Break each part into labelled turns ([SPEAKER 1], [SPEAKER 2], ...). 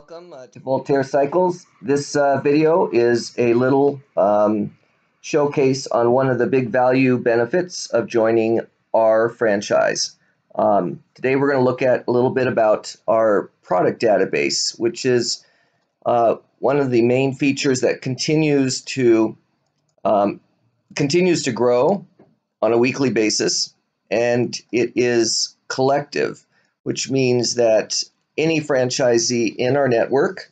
[SPEAKER 1] Welcome to Voltaire Cycles. This video is a little showcase on one of the big value benefits of joining our franchise. Today we're going to look at a little bit about our product database, which is one of the main features that continues to grow on a weekly basis, and it is collective, which means that any franchisee in our network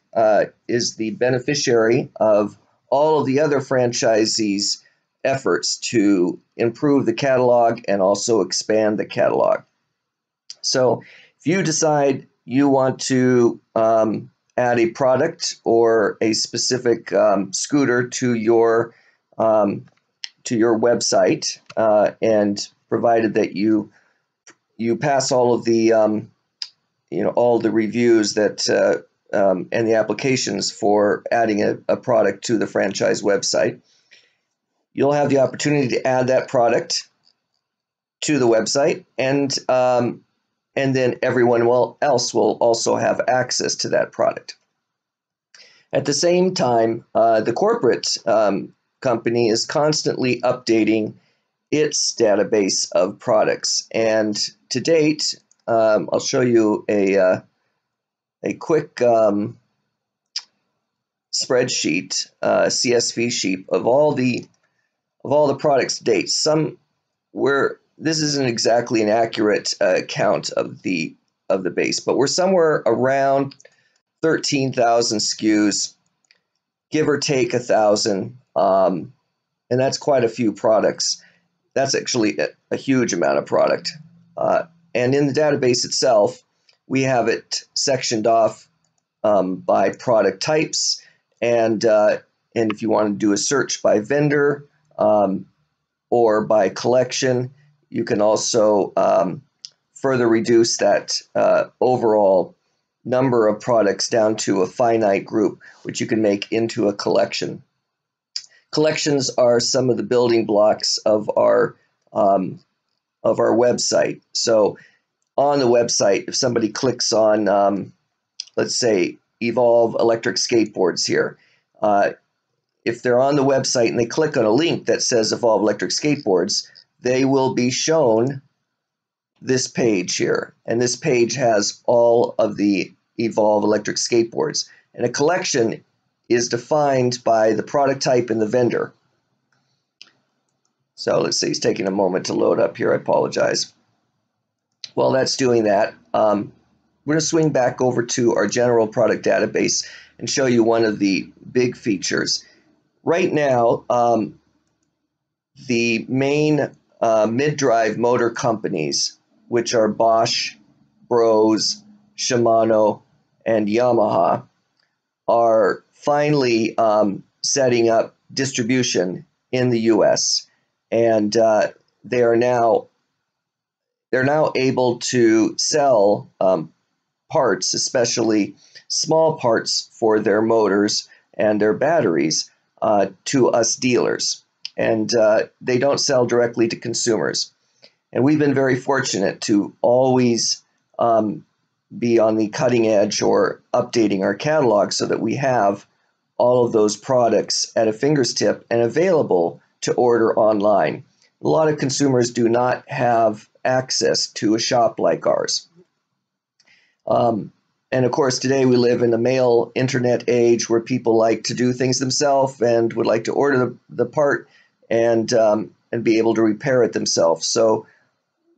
[SPEAKER 1] is the beneficiary of all of the other franchisees' efforts to improve the catalog and also expand the catalog. So if you decide you want to add a product or a specific scooter to your website, and provided that you pass all of the all the reviews that and the applications for adding a product to the franchise website, you'll have the opportunity to add that product to the website, and then everyone else will also have access to that product. At the same time, the corporate company is constantly updating its database of products, and to date, I'll show you a quick spreadsheet, CSV sheet of all the products to date. This isn't exactly an accurate count of the base, but we're somewhere around 13,000 SKUs, give or take 1,000, and that's quite a few products. That's actually a huge amount of product. And in the database itself, we have it sectioned off by product types, and if you want to do a search by vendor or by collection, you can also further reduce that overall number of products down to a finite group, which you can make into a collection. Collections are some of the building blocks of our website. So on the website, if somebody clicks on, let's say, Evolve Electric Skateboards here, if they're on the website and they click on a link that says Evolve Electric Skateboards, they will be shown this page here. And this page has all of the Evolve Electric Skateboards. And a collection is defined by the product type and the vendor. So let's say he's taking a moment to load up here. I apologize. While that's doing that, we're going to swing back over to our general product database and show you one of the big features. Right now, the main mid-drive motor companies, which are Bosch, Bose, Shimano, and Yamaha, are finally setting up distribution in the U.S. and they're now able to sell parts, especially small parts for their motors and their batteries, to us dealers, and they don't sell directly to consumers. And we've been very fortunate to always be on the cutting edge or updating our catalog so that we have all of those products at a finger's tip and available to order online. A lot of consumers do not have access to a shop like ours. And of course, today we live in a mail internet age where people like to do things themselves and would like to order the part and be able to repair it themselves. So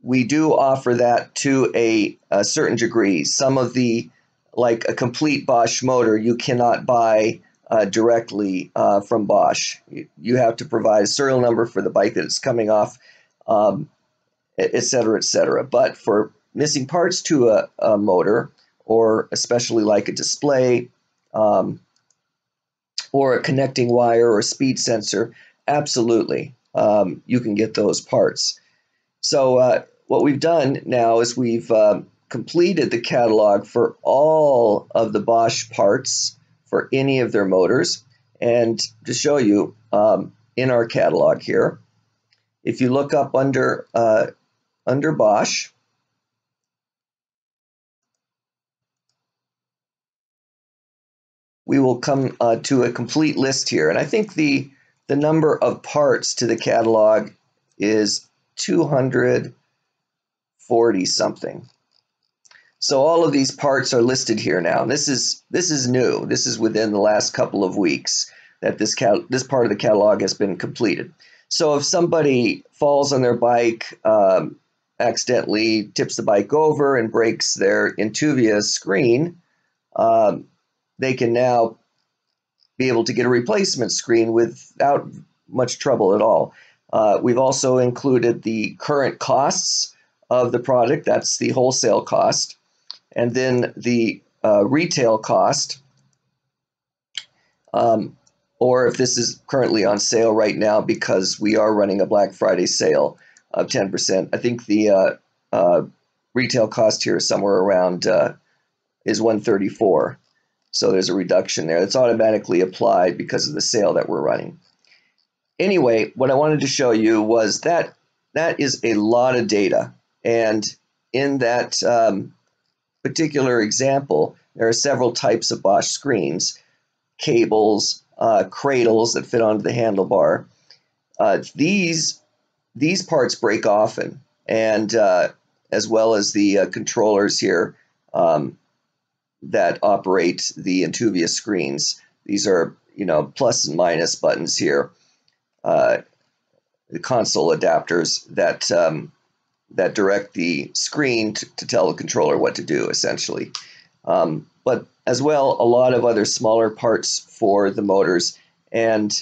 [SPEAKER 1] we do offer that to a certain degree. Some of like a complete Bosch motor, you cannot buy directly from Bosch. You have to provide a serial number for the bike that it's coming off, et cetera, et cetera. But for missing parts to a motor, or especially like a display, or a connecting wire or a speed sensor, absolutely, you can get those parts. So what we've done now is we've completed the catalog for all of the Bosch parts for any of their motors. And to show you, in our catalog here, if you look up under Bosch, we will come to a complete list here. And I think the number of parts to the catalog is 240 something. So all of these parts are listed here now. And this is new. This is within the last couple of weeks that this part of the catalog has been completed. So if somebody falls on their bike, accidentally tips the bike over and breaks their Intuvia screen, they can now be able to get a replacement screen without much trouble at all. We've also included the current costs of the product. That's the wholesale cost. And then the retail cost, or if this is currently on sale right now because we are running a Black Friday sale of 10%. I think the retail cost here is somewhere around is $134. So there's a reduction there. That's automatically applied because of the sale that we're running. Anyway, what I wanted to show you was that is a lot of data. And in that particular example, there are several types of Bosch screens, cables, cradles that fit onto the handlebar. These parts break often, and as well as the controllers here that operate the Intuvia screens. These are, plus and minus buttons here, the console adapters that direct the screen to tell the controller what to do, essentially. But as well, a lot of other smaller parts for the motors. And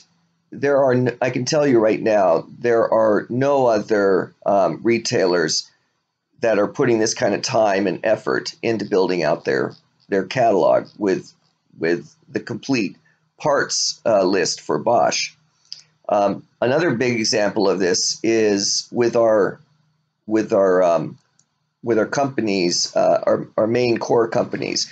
[SPEAKER 1] I can tell you right now, there are no other retailers that are putting this kind of time and effort into building out their catalog with the complete parts list for Bosch. Another big example of this is with our companies, our main core companies.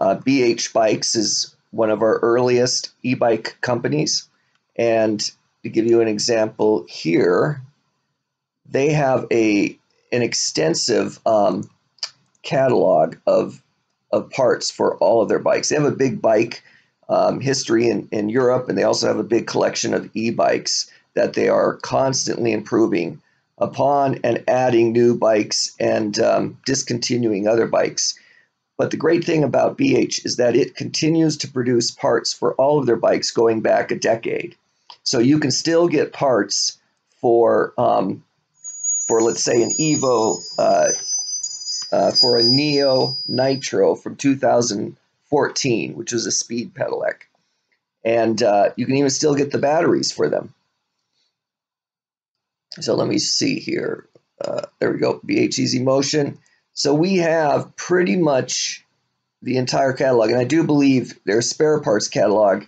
[SPEAKER 1] BH Bikes is one of our earliest e-bike companies, and to give you an example here, they have an extensive catalog of parts for all of their bikes. They have a big bike history in Europe, and they also have a big collection of e-bikes that they are constantly improving upon and adding new bikes and discontinuing other bikes. But the great thing about BH is that it continues to produce parts for all of their bikes going back a decade. So you can still get parts for let's say an Evo, for a Neo Nitro from 2014, which was a speed pedelec. And you can even still get the batteries for them. So let me see here. There we go, BH Easy Motion. So we have pretty much the entire catalog. And I do believe their spare parts catalog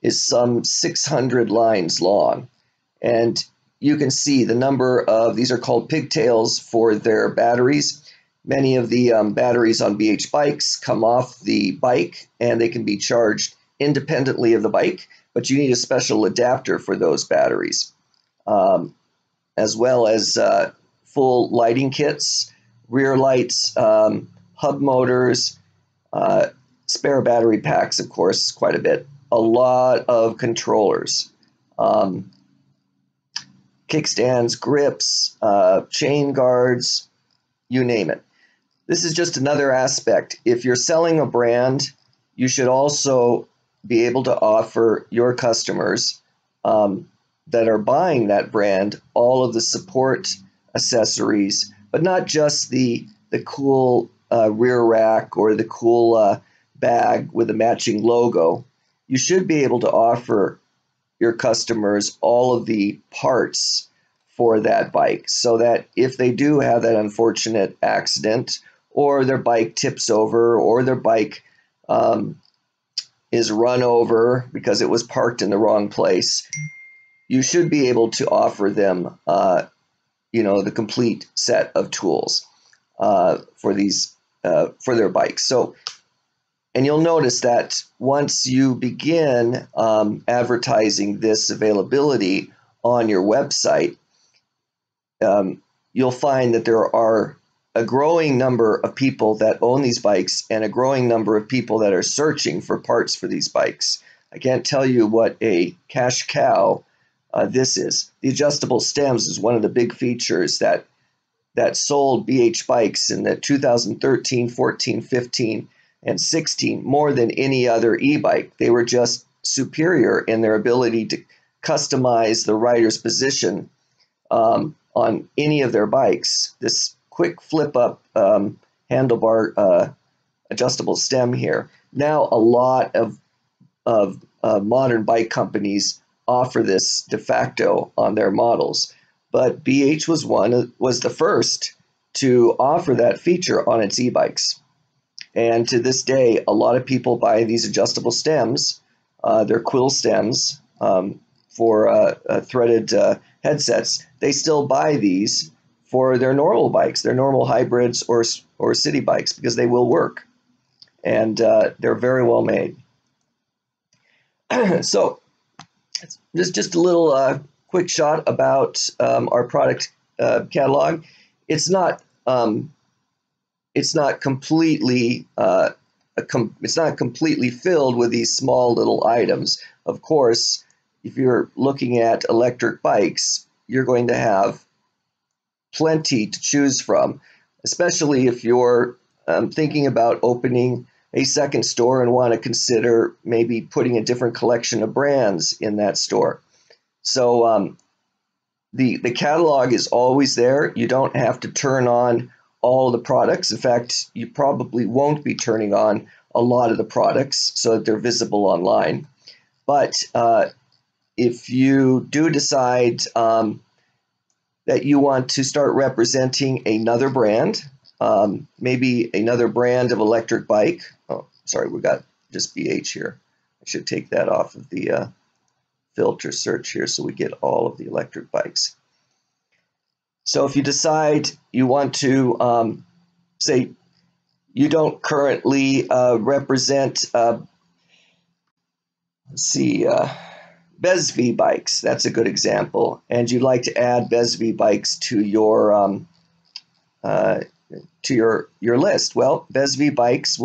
[SPEAKER 1] is some 600 lines long. And you can see the number of, these are called pigtails for their batteries. Many of the batteries on BH bikes come off the bike and they can be charged independently of the bike, but you need a special adapter for those batteries. As well as full lighting kits, rear lights, hub motors, spare battery packs, of course, quite a bit. A lot of controllers, kickstands, grips, chain guards, you name it. This is just another aspect. If you're selling a brand, you should also be able to offer your customers that are buying that brand all of the support accessories, but not just the cool rear rack or the cool bag with a matching logo. You should be able to offer your customers all of the parts for that bike so that if they do have that unfortunate accident or their bike tips over or their bike is run over because it was parked in the wrong place, you should be able to offer them, the complete set of tools for their bikes. So, and you'll notice that once you begin advertising this availability on your website, you'll find that there are a growing number of people that own these bikes and a growing number of people that are searching for parts for these bikes. I can't tell you what a cash cow this is. The adjustable stems is one of the big features that sold BH bikes in the 2013, 14, 15, and 16 more than any other e-bike. They were just superior in their ability to customize the rider's position on any of their bikes. This quick flip up handlebar adjustable stem here. Now a lot of modern bike companies offer this de facto on their models, but BH was the first to offer that feature on its e-bikes. And to this day, a lot of people buy these adjustable stems. They're quill stems for threaded headsets. They still buy these for their normal bikes, their normal hybrids or city bikes, because they will work. And they're very well made. So just a little quick shot about our product catalog. It's not completely filled with these small little items. Of course, if you're looking at electric bikes, you're going to have plenty to choose from, especially if you're thinking about opening a second store and want to consider maybe putting a different collection of brands in that store. So the catalog is always there. You don't have to turn on all the products. In fact, you probably won't be turning on a lot of the products so that they're visible online. But if you do decide that you want to start representing another brand, maybe another brand of electric bike. Oh, sorry, we got just BH here. I should take that off of the filter search here so we get all of the electric bikes. So if you decide you want to, say, you don't currently represent, BESV bikes, that's a good example, and you'd like to add BESV bikes to your list. Well, BESV bikes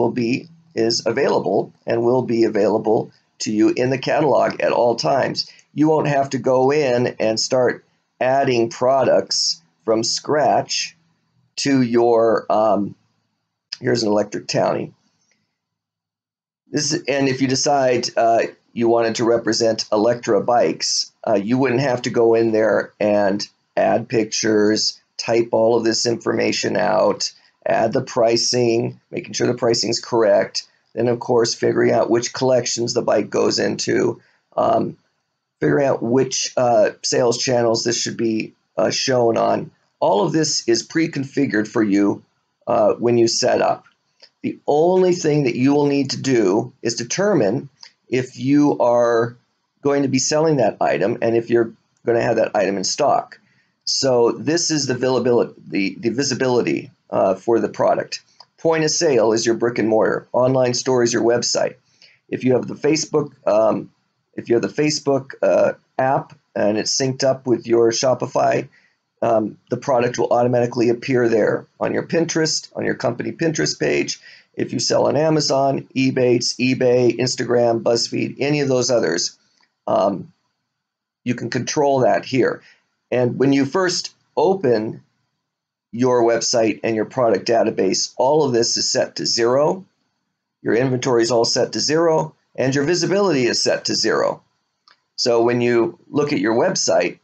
[SPEAKER 1] is available and will be available to you in the catalog at all times. You won't have to go in and start adding products from scratch to your here's an electric Townie. And if you decide you wanted to represent Electra bikes, you wouldn't have to go in there and add pictures, type all of this information out, add the pricing, making sure the pricing is correct. Then, of course, figuring out which collections the bike goes into, figuring out which sales channels this should be shown on. All of this is pre-configured for you when you set up. The only thing that you will need to do is determine if you are going to be selling that item and if you're going to have that item in stock. So this is the visibility for the product. Point of sale is your brick and mortar. Online store is your website. If you have the Facebook, app and it's synced up with your Shopify, the product will automatically appear there on your Pinterest, on your company Pinterest page. If you sell on Amazon, eBay, Instagram, BuzzFeed, any of those others, you can control that here. And when you first open your website and your product database, all of this is set to 0. Your inventory is all set to 0, and your visibility is set to 0. So when you look at your website,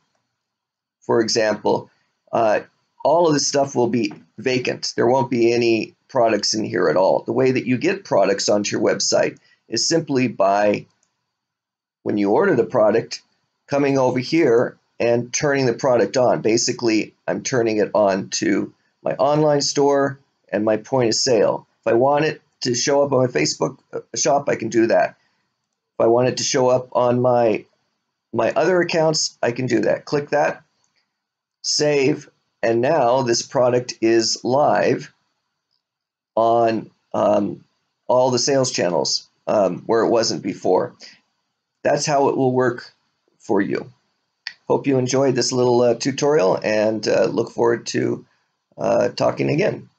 [SPEAKER 1] for example, all of this stuff will be vacant. There won't be any products in here at all. The way that you get products onto your website is simply by, when you order the product, coming over here and turning the product on. Basically, I'm turning it on to my online store and my point of sale. If I want it to show up on my Facebook shop, I can do that. If I want it to show up on my other accounts, I can do that. Click that, save, and now this product is live on all the sales channels where it wasn't before. That's how it will work for you. Hope you enjoyed this little tutorial and look forward to talking again.